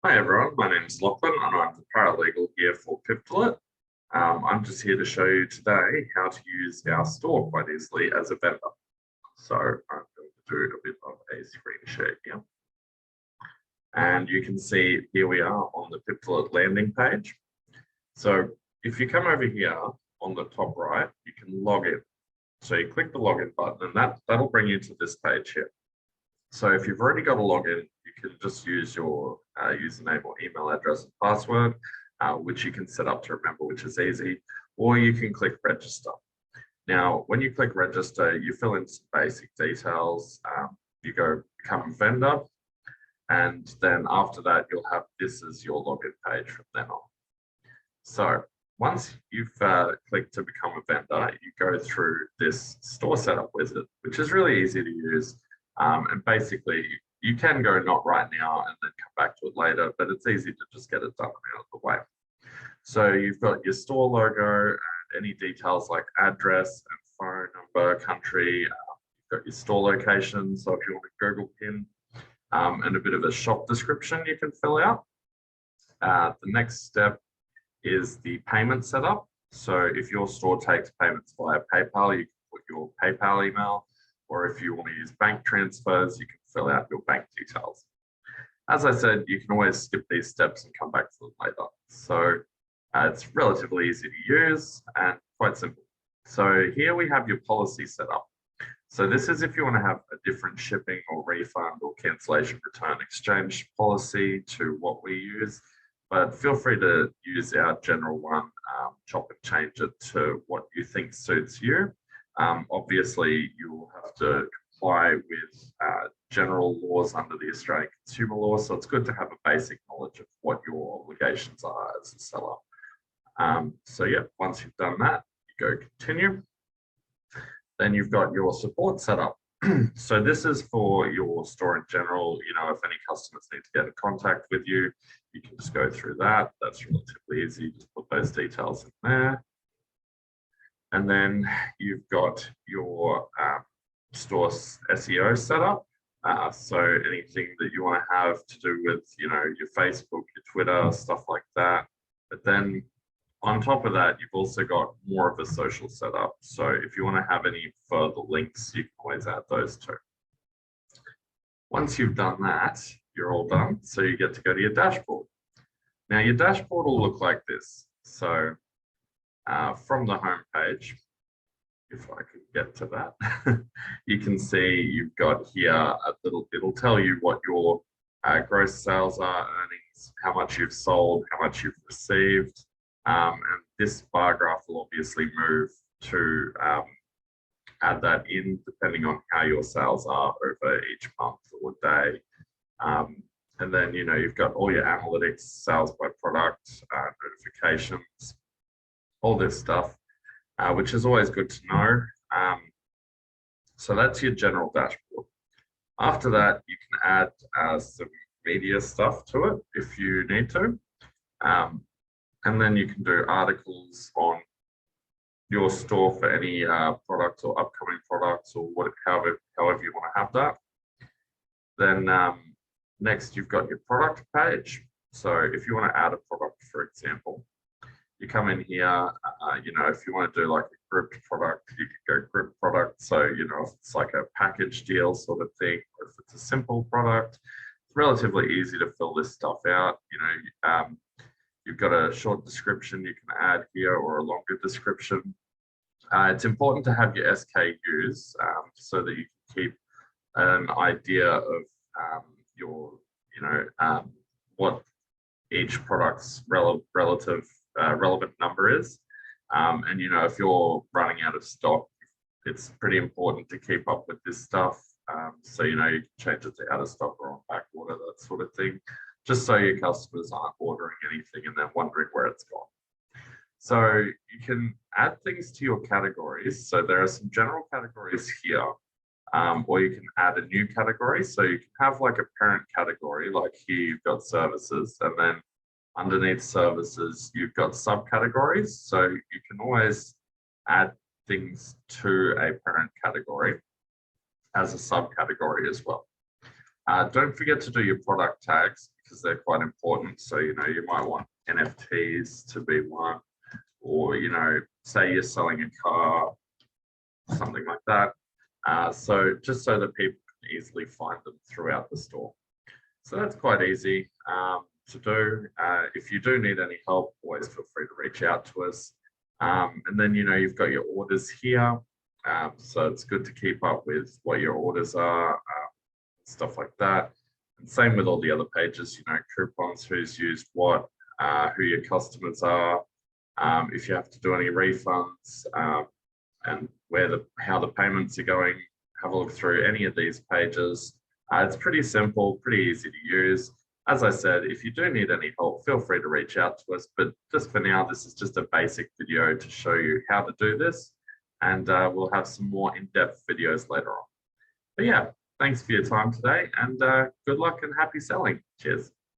Hi everyone, my name is Lachlan and I'm the paralegal here for Piptolet. I'm just here to show you today how to use our store quite easily as a vendor. So I'm going to do a bit of a screen share here. And you can see here we are on the Piptolet landing page. So if you come over here on the top right, you can log in. So you click the login button and that'll bring you to this page here. So if you've already got a login, you can just use your username or email address and password, which you can set up to remember, which is easy, or you can click register. Now, when you click register, you fill in some basic details, you go become a vendor, and then after that, you'll have this as your login page from then on. So once you've clicked to become a vendor, you go through this store setup wizard, which is really easy to use. And basically, you can go not right now and then come back to it later, but it's easy to just get it done out of the way. So you've got your store logo and any details like address and phone number, country. You've got your store location. So if you want a Google pin and a bit of a shop description you can fill out. The next step is the payment setup. So if your store takes payments via PayPal, you can put your PayPal email. Or if you want to use bank transfers, you can fill out your bank details. As I said, you can always skip these steps and come back to them later. So it's relatively easy to use and quite simple. So here we have your policy set up. So this is if you want to have a different shipping or refund or cancellation return exchange policy to what we use, but feel free to use our general one, chop and change it to what you think suits you. Obviously, you will have to comply with general laws under the Australian consumer law, so it's good to have a basic knowledge of what your obligations are as a seller. So yeah, once you've done that, you go continue. Then you've got your support setup. So this is for your store in general. You know, if any customers need to get in contact with you, you can just go through that. That's relatively easy. Just put those details in there. And then you've got your store SEO setup. So anything that you want to have to do with, you know, your Facebook, your Twitter, stuff like that. But then on top of that, you've also got more of a social setup. So if you want to have any further links, you can always add those too. Once you've done that, you're all done. So you get to go to your dashboard. Now your dashboard will look like this. So from the home page, if I can get to that, you can see you've got here a little, it'll tell you what your gross sales are, earnings, how much you've sold, how much you've received. And this bar graph will obviously move to add that in depending on how your sales are over each month or day. And then, you know, you've got all your analytics, sales by product, notifications, all this stuff, which is always good to know. So that's your general dashboard. After that, you can add some media stuff to it if you need to. And then you can do articles on your store for any products or upcoming products or however you want to have that. Then next, you've got your product page. So if you want to add a product, for example, you come in here, you know, if you want to do like a grouped product, you can go group product. So, you know, if it's like a package deal sort of thing, or if it's a simple product, it's relatively easy to fill this stuff out. You know, you've got a short description you can add here or a longer description. It's important to have your SKUs so that you can keep an idea of your, you know, what each product's relevant number is. And, you know, if you're running out of stock, it's pretty important to keep up with this stuff. So, you know, you can change it to out of stock or on back order, that sort of thing, just so your customers aren't ordering anything and then wondering where it's gone. So you can add things to your categories. So there are some general categories here, or you can add a new category. So you can have like a parent category, like here you've got services, and then underneath services, you've got subcategories. So you can always add things to a parent category as a subcategory as well. Don't forget to do your product tags because they're quite important. So, you might want NFTs to be one, or, say you're selling a car, something like that. So just so that people can easily find them throughout the store. So that's quite easy to do. If you do need any help, always feel free to reach out to us. And then, you've got your orders here. So it's good to keep up with what your orders are, stuff like that. And same with all the other pages, coupons, who's used what, who your customers are, if you have to do any refunds, and how the payments are going. Have a look through any of these pages. It's pretty simple, pretty easy to use. As I said, if you do need any help, feel free to reach out to us. But just for now, this is just a basic video to show you how to do this. And we'll have some more in-depth videos later on. But yeah, thanks for your time today, and good luck and happy selling. Cheers.